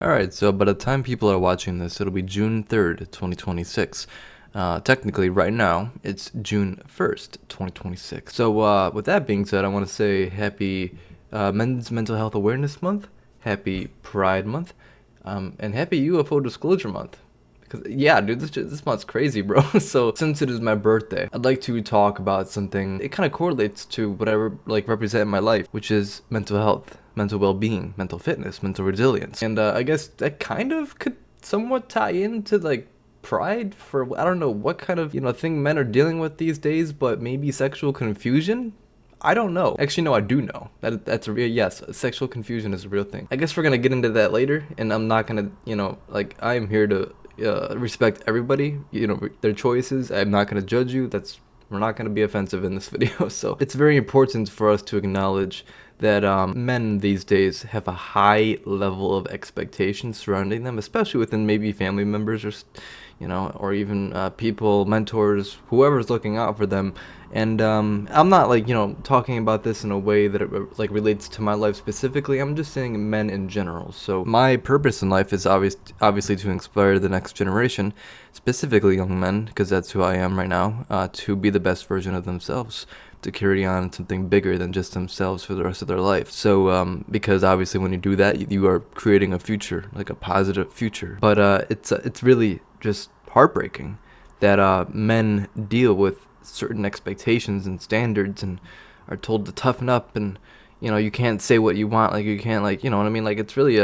Alright, so by the time people are watching this, it'll be June 3rd, 2026. Technically, right now, it's June 1st, 2026. So, with that being said, I want to say happy Men's Mental Health Awareness Month, happy Pride Month, and happy UFO Disclosure Month. Because, yeah, dude, this month's crazy, bro. So, since it is my birthday, I'd like to talk about something. It kind of correlates to what I represent in my life, which is mental health, mental well-being, mental fitness, mental resilience. And I guess that kind of could somewhat tie into like pride for I don't know what kind of thing men are dealing with these days, but maybe sexual confusion. I don't know. Actually, no, I do know. That's a real yes. Sexual confusion is a real thing. I guess we're gonna get into that later, and I'm not gonna, like I am here to respect everybody, their choices. I'm not gonna judge you. We're not gonna be offensive in this video. So it's very important for us to acknowledge that men these days have a high level of expectation surrounding them, especially within maybe family members or or even people, mentors, whoever's looking out for them. And I'm not like talking about this in a way that it like relates to my life specifically. I'm just saying men in general. So my purpose in life is obviously to inspire the next generation, specifically young men, because that's who I am right now, to be the best version of themselves, to carry on something bigger than just themselves for the rest of their life. So because obviously when you do that, you are creating a future, like a positive future. But it's really just heartbreaking that men deal with certain expectations and standards and are told to toughen up, and you can't say what you want, like you can't, like, what I mean, like it's really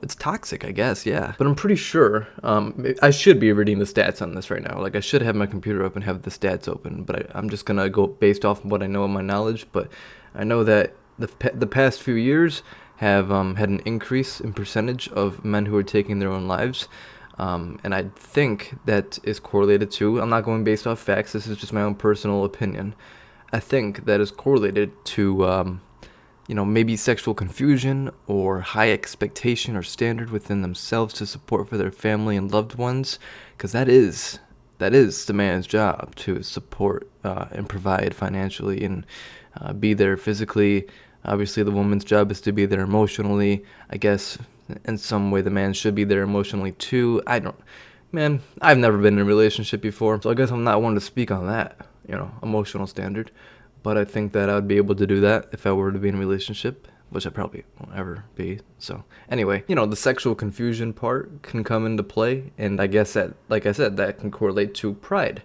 it's toxic, I guess. Yeah, but I'm pretty sure I should be reading the stats on this right now. Like I should have my computer up and have the stats open, but I'm just gonna go based off of what I know of my knowledge. But I know that the past few years have had an increase in percentage of men who are taking their own lives. And I think that is correlated to, I'm not going based off facts, this is just my own personal opinion. I think that is correlated to, maybe sexual confusion or high expectation or standard within themselves to support for their family and loved ones, because that is the man's job, to support and provide financially and be there physically. Obviously, the woman's job is to be there emotionally. I guess in some way the man should be there emotionally too. Man, I've never been in a relationship before, so I guess I'm not one to speak on that, emotional standard. But I think that I would be able to do that if I were to be in a relationship, which I probably won't ever be. So anyway, the sexual confusion part can come into play, and I guess that, like I said, that can correlate to pride.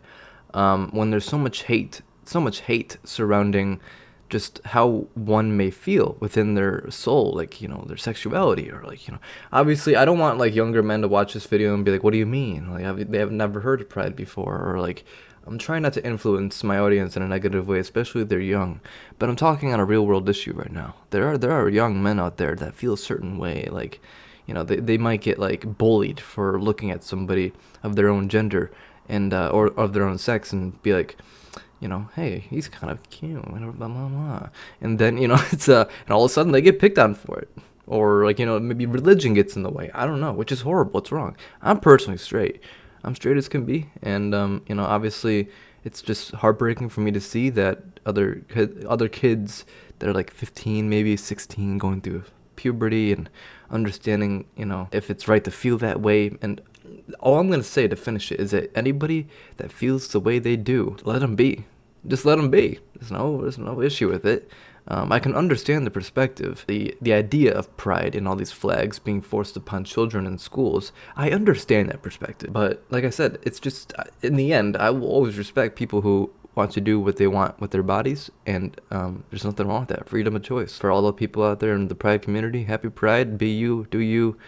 When there's so much hate surrounding just how one may feel within their soul, like, their sexuality, or like, obviously I don't want like younger men to watch this video and be like, what do you mean? Like, they have never heard of pride before, or like, I'm trying not to influence my audience in a negative way, especially if they're young, but I'm talking on a real world issue right now. There are young men out there that feel a certain way, like, they might get like bullied for looking at somebody of their own gender and or of their own sex and be like, hey, he's kind of cute, blah, blah, blah. And then, it's, and all of a sudden they get picked on for it. Or, like, maybe religion gets in the way. I don't know, which is horrible. It's wrong. I'm personally straight. I'm straight as can be. And, obviously, it's just heartbreaking for me to see that other kids that are like 15, maybe 16, going through puberty and understanding, if it's right to feel that way. And all I'm going to say to finish it is that anybody that feels the way they do, let them be. Just let them be. There's no issue with it. I can understand the perspective, the idea of pride and all these flags being forced upon children in schools. I understand that perspective. But like I said, it's just, in the end, I will always respect people who want to do what they want with their bodies, and there's nothing wrong with that. Freedom of choice. For all the people out there in the pride community, happy pride, be you, do you.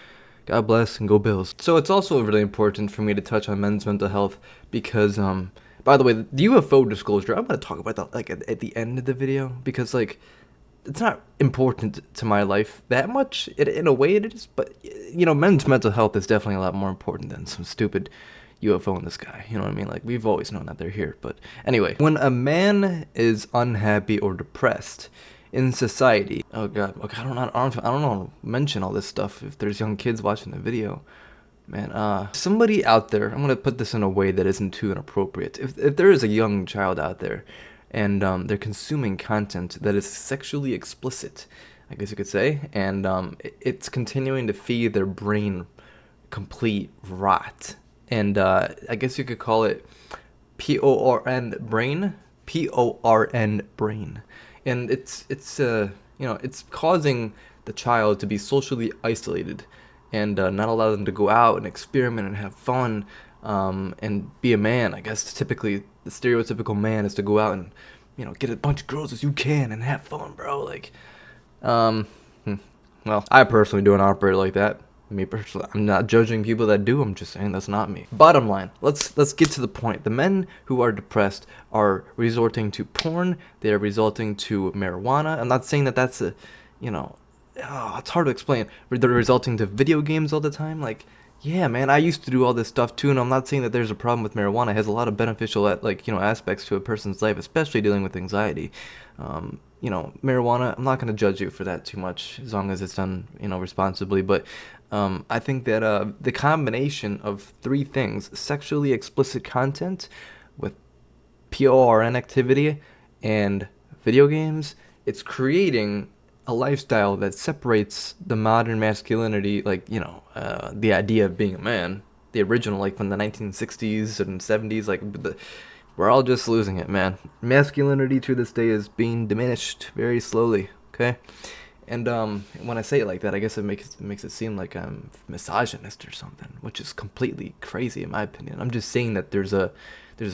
God bless, and go Bills. So it's also really important for me to touch on men's mental health because, by the way, the UFO disclosure, I'm going to talk about that like at the end of the video, because like it's not important to my life that much. In a way it is, but men's mental health is definitely a lot more important than some stupid UFO in the sky. You know what I mean? Like, we've always known that they're here. But anyway, when a man is unhappy or depressed in society, oh god, okay, I don't know how to mention all this stuff if there's young kids watching the video. Man, somebody out there, I'm gonna put this in a way that isn't too inappropriate. If there is a young child out there and they're consuming content that is sexually explicit, I guess you could say, and it's continuing to feed their brain complete rot. And I guess you could call it PORN brain, PORN brain, and it's causing the child to be socially isolated and not allow them to go out and experiment and have fun and be a man. I guess typically the stereotypical man is to go out and get a bunch of girls as you can and have fun, bro. Like, um, hmm, well, I personally don't operate like that. Me personally, I'm not judging people that do. I'm just saying that's not me. Bottom line, let's get to the point. The men who are depressed are resorting to porn. They are resorting to marijuana. I'm not saying that that's a, you know, it's hard to explain. They're resulting to video games all the time. Like, yeah, man, I used to do all this stuff too, and I'm not saying that there's a problem with marijuana. It has a lot of beneficial, aspects to a person's life, especially dealing with anxiety. Marijuana, I'm not going to judge you for that too much, as long as it's done, responsibly. But I think that the combination of three things: sexually explicit content with PORN activity and video games, it's creating a lifestyle that separates the modern masculinity, the idea of being a man, the original, like from the 1960s and 70s, we're all just losing it, man. Masculinity to this day is being diminished very slowly, okay? And when I say it like that, I guess it makes it seem like I'm misogynist or something, which is completely crazy in my opinion. I'm just saying that there's a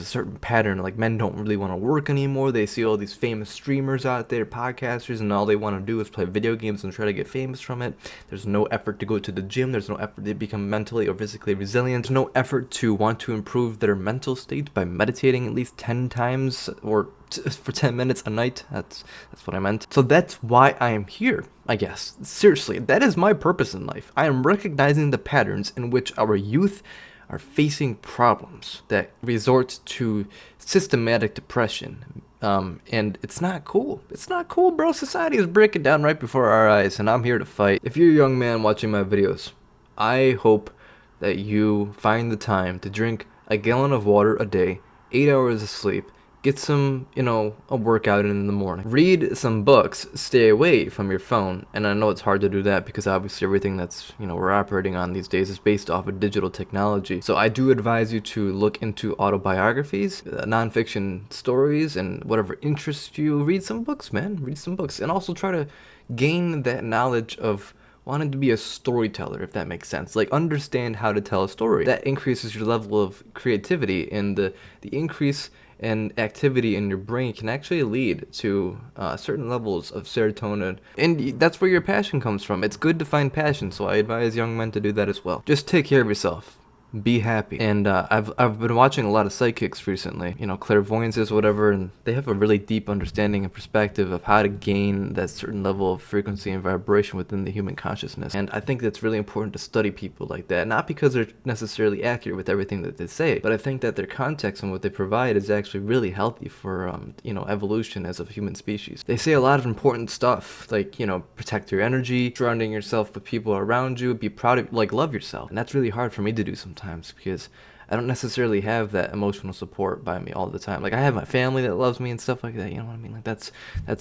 certain pattern. Like, men don't really want to work anymore. They see all these famous streamers out there, podcasters, and all they want to do is play video games and try to get famous from it. There's no effort to go to the gym. There's no effort to become mentally or physically resilient. There's no effort to want to improve their mental state by meditating at least 10 times or for 10 minutes a night. That's what I meant. So that's why I am here, I guess. Seriously, that is my purpose in life. I am recognizing the patterns in which our youth are facing problems that resort to systematic depression. And it's not cool. It's not cool, bro. Society is breaking down right before our eyes, and I'm here to fight. If you're a young man watching my videos, I hope that you find the time to drink a gallon of water a day, 8 hours of sleep, get some, a workout in the morning. Read some books, stay away from your phone. And I know it's hard to do that because obviously everything that's, we're operating on these days is based off of digital technology. So I do advise you to look into autobiographies, nonfiction stories, and whatever interests you. Read some books, man. Read some books. And also try to gain that knowledge of wanting to be a storyteller, if that makes sense. Like, understand how to tell a story. That increases your level of creativity, and the increase and activity in your brain can actually lead to certain levels of serotonin, and that's where your passion comes from. It's good to find passion, so I advise young men to do that as well. Just take care of yourself. Be happy. And I've been watching a lot of psychics recently, clairvoyances, whatever, and they have a really deep understanding and perspective of how to gain that certain level of frequency and vibration within the human consciousness. And I think that's really important to study people like that, not because they're necessarily accurate with everything that they say, but I think that their context and what they provide is actually really healthy for evolution as a human species. They say a lot of important stuff, like, protect your energy, surrounding yourself with people around you, be proud of, love yourself. And that's really hard for me to do sometimes because I don't necessarily have that emotional support by me all the time. Like, I have my family that loves me and stuff like that, you know what I mean? Like, that's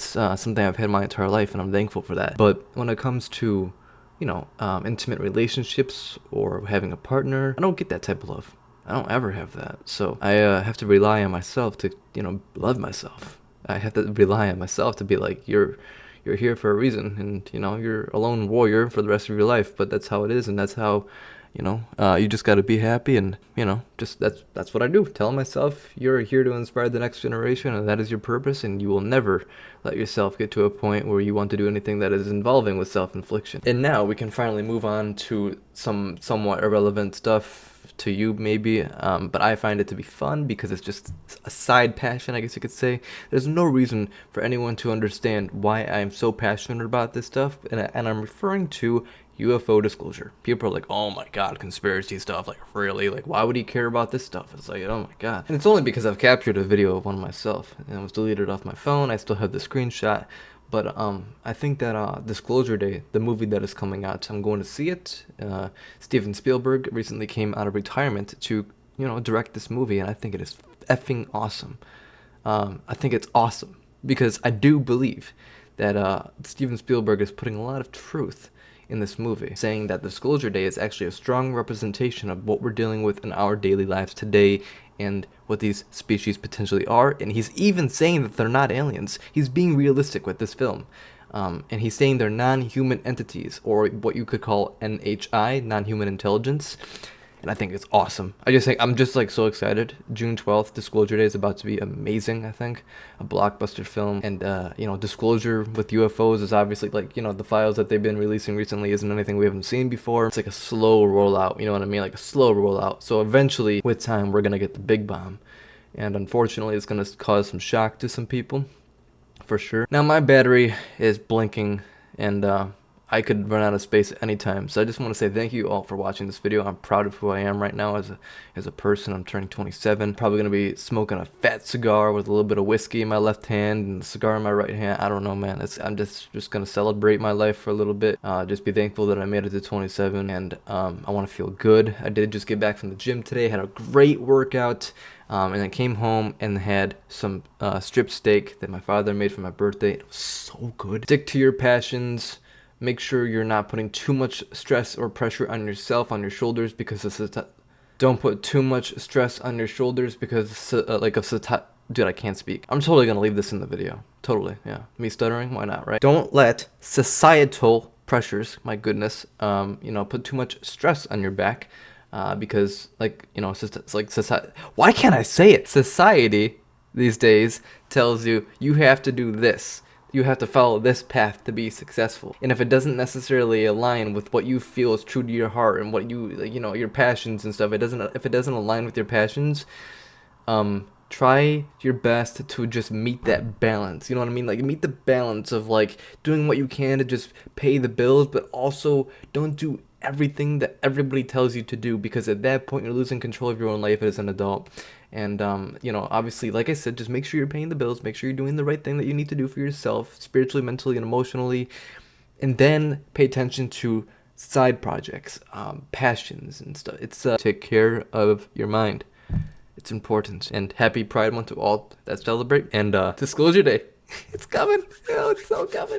something I've had my entire life, and I'm thankful for that. But when it comes to, intimate relationships or having a partner, I don't get that type of love. I don't ever have that. So I have to rely on myself to, love myself. I have to rely on myself to be like, you're here for a reason, and, you're a lone warrior for the rest of your life, but that's how it is, and that's how, you just got to be happy, and, just that's what I do. Tell myself you're here to inspire the next generation, and that is your purpose, and you will never let yourself get to a point where you want to do anything that is involving with self-infliction. And now we can finally move on to some somewhat irrelevant stuff to you maybe, but I find it to be fun because it's just a side passion, I guess you could say. There's no reason for anyone to understand why I'm so passionate about this stuff, and I'm referring to UFO disclosure. People are like, oh my god, conspiracy stuff, like, really? Like, why would he care about this stuff? It's like, oh my god. And it's only because I've captured a video of one myself, and it was deleted off my phone. I still have the screenshot. But I think that Disclosure Day, the movie that is coming out, I'm going to see it. Steven Spielberg recently came out of retirement to, direct this movie, and I think it is effing awesome. I think it's awesome because I do believe that Steven Spielberg is putting a lot of truth in this movie, saying that Disclosure Day is actually a strong representation of what we're dealing with in our daily lives today and what these species potentially are. And he's even saying that they're not aliens. He's being realistic with this film. And he's saying they're non-human entities, or what you could call NHI, non-human intelligence. And I think it's awesome. I'm just like so excited. June 12th, Disclosure Day is about to be amazing, I think. A blockbuster film. And, Disclosure with UFOs is obviously like, the files that they've been releasing recently isn't anything we haven't seen before. It's like a slow rollout, you know what I mean? Like a slow rollout. So eventually, with time, we're going to get the big bomb. And unfortunately, it's going to cause some shock to some people, for sure. Now, my battery is blinking, and I could run out of space at any time. So I just want to say thank you all for watching this video. I'm proud of who I am right now as a person. I'm turning 27. Probably going to be smoking a fat cigar with a little bit of whiskey in my left hand and a cigar in my right hand. I don't know, man. I'm just going to celebrate my life for a little bit. Just be thankful that I made it to 27, and I want to feel good. I did just get back from the gym today. Had a great workout. And I came home and had some strip steak that my father made for my birthday. It was so good. Stick to your passions. Make sure you're not putting too much stress or pressure on yourself, on your shoulders, because don't put too much stress on your shoulders because dude, I can't speak. I'm totally gonna leave this in the video. Totally, yeah. Me stuttering, why not, right? Don't let societal pressures, my goodness, put too much stress on your back, because it's like society. Why can't I say it? Society these days tells you have to do this. You have to follow this path to be successful. And if it doesn't necessarily align with what you feel is true to your heart and what your passions and stuff, if it doesn't align with your passions, try your best to just meet that balance. You know what I mean? Like, meet the balance of like doing what you can to just pay the bills, but also don't do everything that everybody tells you to do, because at that point you're losing control of your own life as an adult. And obviously, like I said, just make sure you're paying the bills, make sure you're doing the right thing that you need to do for yourself, spiritually, mentally, and emotionally, and then pay attention to side projects, passions and stuff. It's take care of your mind. It's important. And happy Pride Month to all that celebrate. And Disclosure Day, it's coming. It's so coming.